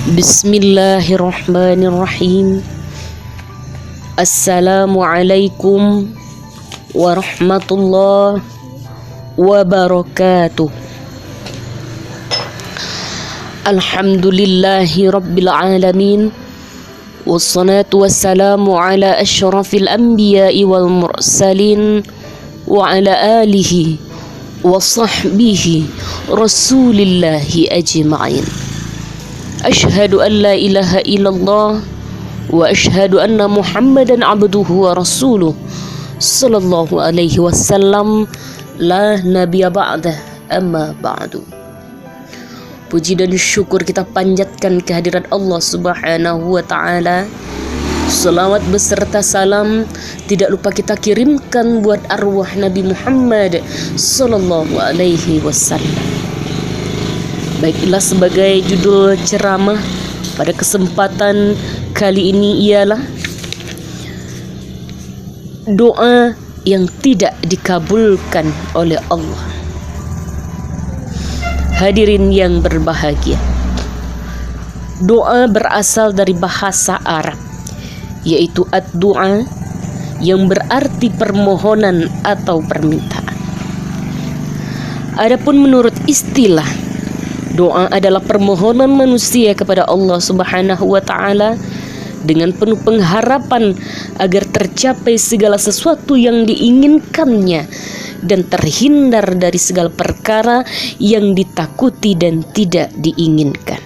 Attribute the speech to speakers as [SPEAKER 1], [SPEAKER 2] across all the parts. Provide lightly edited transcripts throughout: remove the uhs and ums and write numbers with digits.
[SPEAKER 1] Bismillahirrahmanirrahim. Assalamualaikum warahmatullahi wabarakatuh. Alhamdulillahi rabbil alamin. Wassalatu wassalamu ala asyrafil anbiya'i wal mursalin wa ala alihi wa sahbihi rasulillahi ajma'in. Ashhadu an la ilaha illallah wa ashhadu anna Muhammadan abduhu wa rasuluh sallallahu alaihi wasallam, la nabiyya ba'dah, amma ba'du. Puji dan syukur kita panjatkan kehadirat Allah Subhanahu wa taala. Salawat beserta salam tidak lupa kita kirimkan buat arwah Nabi Muhammad sallallahu alaihi wasallam. Baiklah, sebagai judul ceramah pada kesempatan kali ini ialah doa yang tidak dikabulkan oleh Allah. Hadirin yang berbahagia, doa berasal dari bahasa Arab, yaitu ad-du'a, yang berarti permohonan atau permintaan. Adapun menurut istilah, doa adalah permohonan manusia kepada Allah Subhanahu wa taala dengan penuh pengharapan agar tercapai segala sesuatu yang diinginkannya dan terhindar dari segala perkara yang ditakuti dan tidak diinginkan.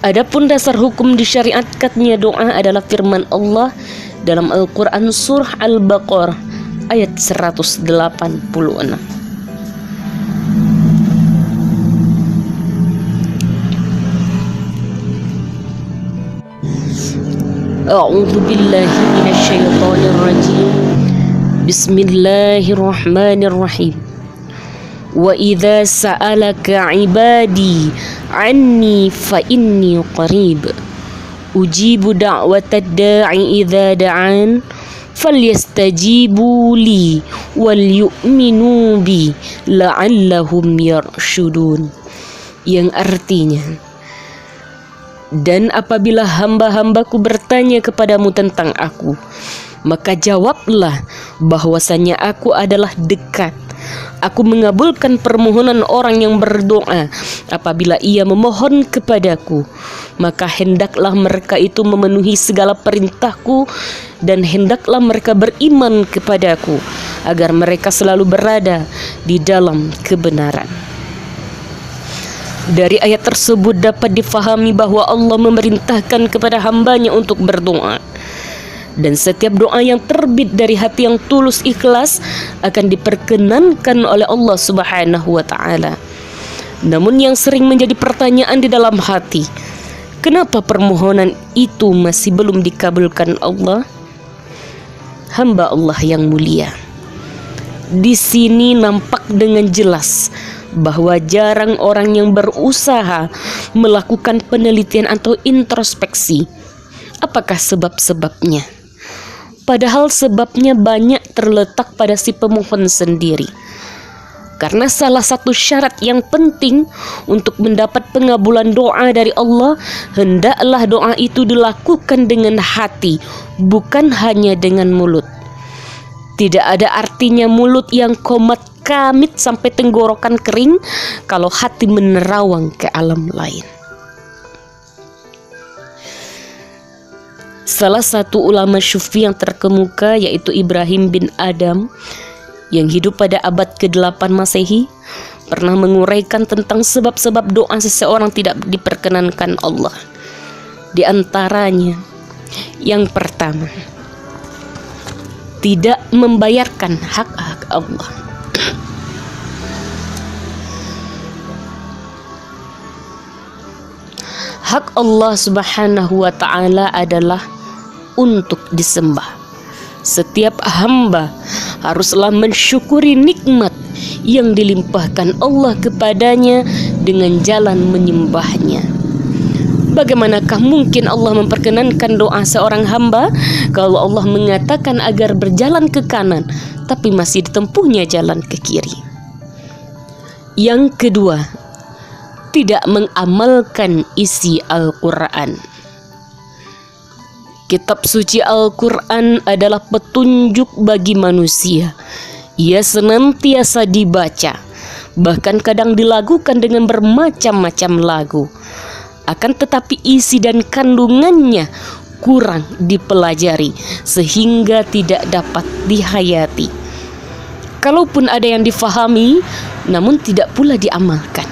[SPEAKER 1] Adapun dasar hukum disyariatkannya doa adalah firman Allah dalam Al-Quran surah Al-Baqarah ayat 186. A'udzu billahi minasyaitonir rajim. Bismillahirrahmanirrahim. Wa idza sa'alaka 'ibadi 'anni fa inni qarib ujibu da'watad da'i idza da'an falyastajibu li wal yu'minu bi la'allahum yarshudun, yang artinya, dan apabila hamba-hambaku bertanya kepadamu tentang aku, maka jawablah bahwasanya aku adalah dekat. Aku mengabulkan permohonan orang yang berdoa apabila ia memohon kepadaku. Maka hendaklah mereka itu memenuhi segala perintahku, dan hendaklah mereka beriman kepadaku, agar mereka selalu berada di dalam kebenaran. Dari ayat tersebut dapat difahami bahwa Allah memerintahkan kepada hambanya untuk berdoa, dan setiap doa yang terbit dari hati yang tulus ikhlas akan diperkenankan oleh Allah Subhanahu wa taala. Namun yang sering menjadi pertanyaan di dalam hati, kenapa permohonan itu masih belum dikabulkan Allah? Hamba Allah yang mulia, di sini nampak dengan jelas bahwa jarang orang yang berusaha melakukan penelitian atau introspeksi. Apakah sebab-sebabnya? Padahal sebabnya banyak terletak pada si pemohon sendiri. Karena salah satu syarat yang penting untuk mendapat pengabulan doa dari Allah, hendaklah doa itu dilakukan dengan hati, bukan hanya dengan mulut. Tidak ada artinya mulut yang komat kamit sampai tenggorokan kering kalau hati menerawang ke alam lain. Salah satu ulama Sufi yang terkemuka, yaitu Ibrahim bin Adam, yang hidup pada abad ke-8 Masehi, pernah menguraikan tentang sebab-sebab doa seseorang tidak diperkenankan Allah. Di antaranya, yang pertama, tidak membayarkan hak-hak Allah. Hak Allah Subhanahu wa ta'ala adalah untuk disembah. Setiap hamba haruslah mensyukuri nikmat yang dilimpahkan Allah kepadanya dengan jalan menyembahnya. Bagaimanakah mungkin Allah memperkenankan doa seorang hamba kalau Allah mengatakan agar berjalan ke kanan tapi masih ditempuhnya jalan ke kiri? Yang kedua, tidak mengamalkan isi Al-Quran. Kitab suci Al-Quran adalah petunjuk bagi manusia. Ia senantiasa dibaca, bahkan kadang dilakukan dengan bermacam-macam lagu. Akan tetapi isi dan kandungannya kurang dipelajari sehingga tidak dapat dihayati. Kalaupun ada yang difahami, namun tidak pula diamalkan.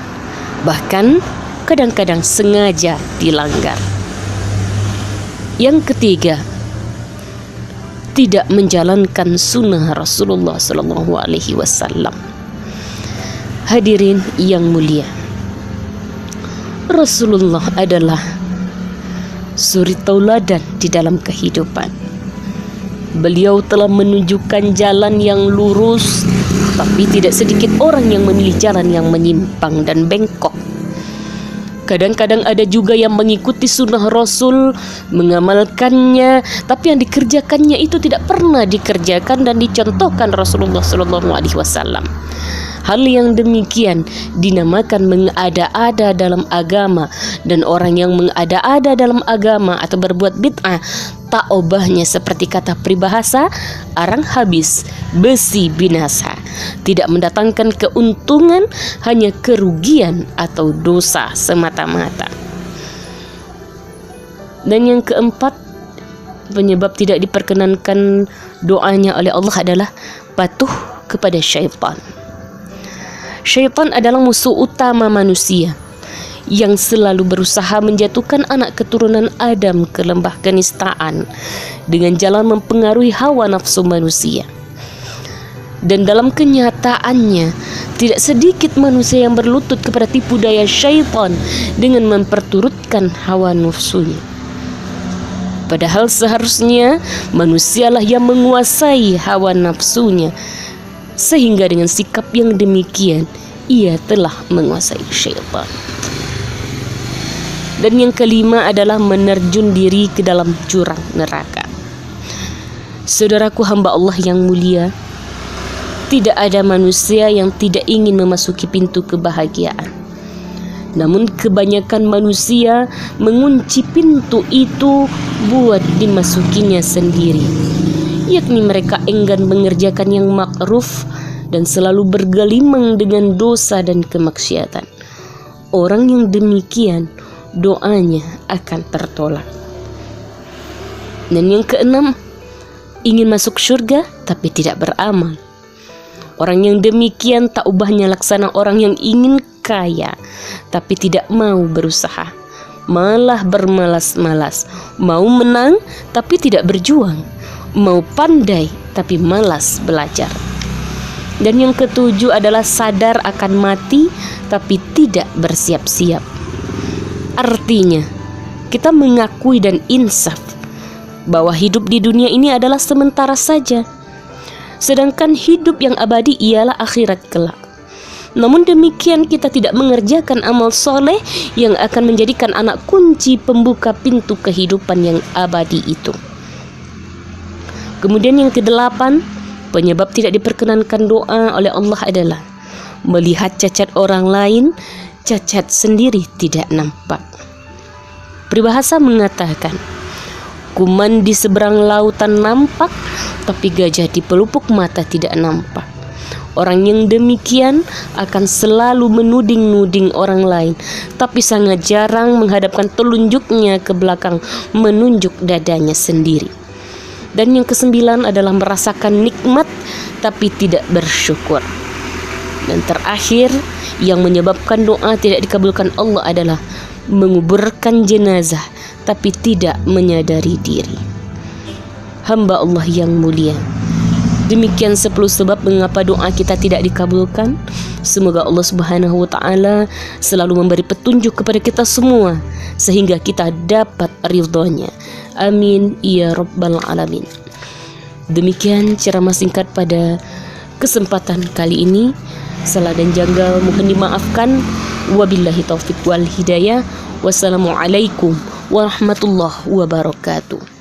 [SPEAKER 1] Bahkan kadang-kadang sengaja dilanggar. Yang ketiga, tidak menjalankan sunnah Rasulullah SAW. Hadirin yang mulia, Rasulullah adalah suri tauladan di dalam kehidupan. Beliau telah menunjukkan jalan yang lurus, tapi tidak sedikit orang yang memilih jalan yang menyimpang dan bengkok. Kadang-kadang ada juga yang mengikuti sunnah Rasul, mengamalkannya, tapi yang dikerjakannya itu tidak pernah dikerjakan dan dicontohkan Rasulullah SAW. Hal yang demikian dinamakan mengada-ada dalam agama, dan orang yang mengada-ada dalam agama atau berbuat bid'ah, tak obahnya seperti kata peribahasa, arang habis, besi binasa. Tidak mendatangkan keuntungan, hanya kerugian atau dosa semata-mata. Dan yang keempat, penyebab tidak diperkenankan doanya oleh Allah adalah patuh kepada syaitan. Syaitan adalah musuh utama manusia yang selalu berusaha menjatuhkan anak keturunan Adam ke lembah kenistaan dengan jalan mempengaruhi hawa nafsu manusia. Dan dalam kenyataannya, tidak sedikit manusia yang berlutut kepada tipu daya syaitan dengan memperturutkan hawa nafsunya. Padahal seharusnya manusialah yang menguasai hawa nafsunya, sehingga dengan sikap yang demikian ia telah menguasai syaitan. Dan yang kelima adalah menerjun diri ke dalam jurang neraka. Saudaraku hamba Allah yang mulia, tidak ada manusia yang tidak ingin memasuki pintu kebahagiaan. Namun kebanyakan manusia mengunci pintu itu buat dimasukinya sendiri, yakni mereka enggan mengerjakan yang makruf dan selalu bergelimang dengan dosa dan kemaksiatan. Orang yang demikian doanya akan tertolak. Dan yang keenam, ingin masuk surga tapi tidak beramal. Orang yang demikian tak ubahnya laksana orang yang ingin kaya tapi tidak mau berusaha, malah bermalas-malas, mau menang tapi tidak berjuang, mau pandai tapi malas belajar. Dan yang ketujuh adalah sadar akan mati tapi tidak bersiap-siap. Artinya, kita mengakui dan insaf bahwa hidup di dunia ini adalah sementara saja, sedangkan hidup yang abadi ialah akhirat kelak. Namun demikian kita tidak mengerjakan amal soleh yang akan menjadikan anak kunci pembuka pintu kehidupan yang abadi itu. Kemudian yang kedelapan, penyebab tidak diperkenankan doa oleh Allah adalah melihat cacat orang lain, cacat sendiri tidak nampak. Peribahasa mengatakan, kuman di seberang lautan nampak, tapi gajah di pelupuk mata tidak nampak. Orang yang demikian akan selalu menuding-nuding orang lain, tapi sangat jarang menghadapkan telunjuknya ke belakang, menunjuk dadanya sendiri. Dan yang kesembilan adalah merasakan nikmat tapi tidak bersyukur. Dan terakhir, yang menyebabkan doa tidak dikabulkan Allah adalah menguburkan jenazah tapi tidak menyadari diri. Hamba Allah yang mulia, demikian 10 sebab mengapa doa kita tidak dikabulkan. Semoga Allah Subhanahu wa taala selalu memberi petunjuk kepada kita semua sehingga kita dapat ridhonya. Amin ya rabbal alamin. Demikian ceramah singkat pada kesempatan kali ini. Salah dan janggal mohon dimaafkan. Wabillahi taufiq wal hidayah. Wassalamualaikum warahmatullahi wabarakatuh.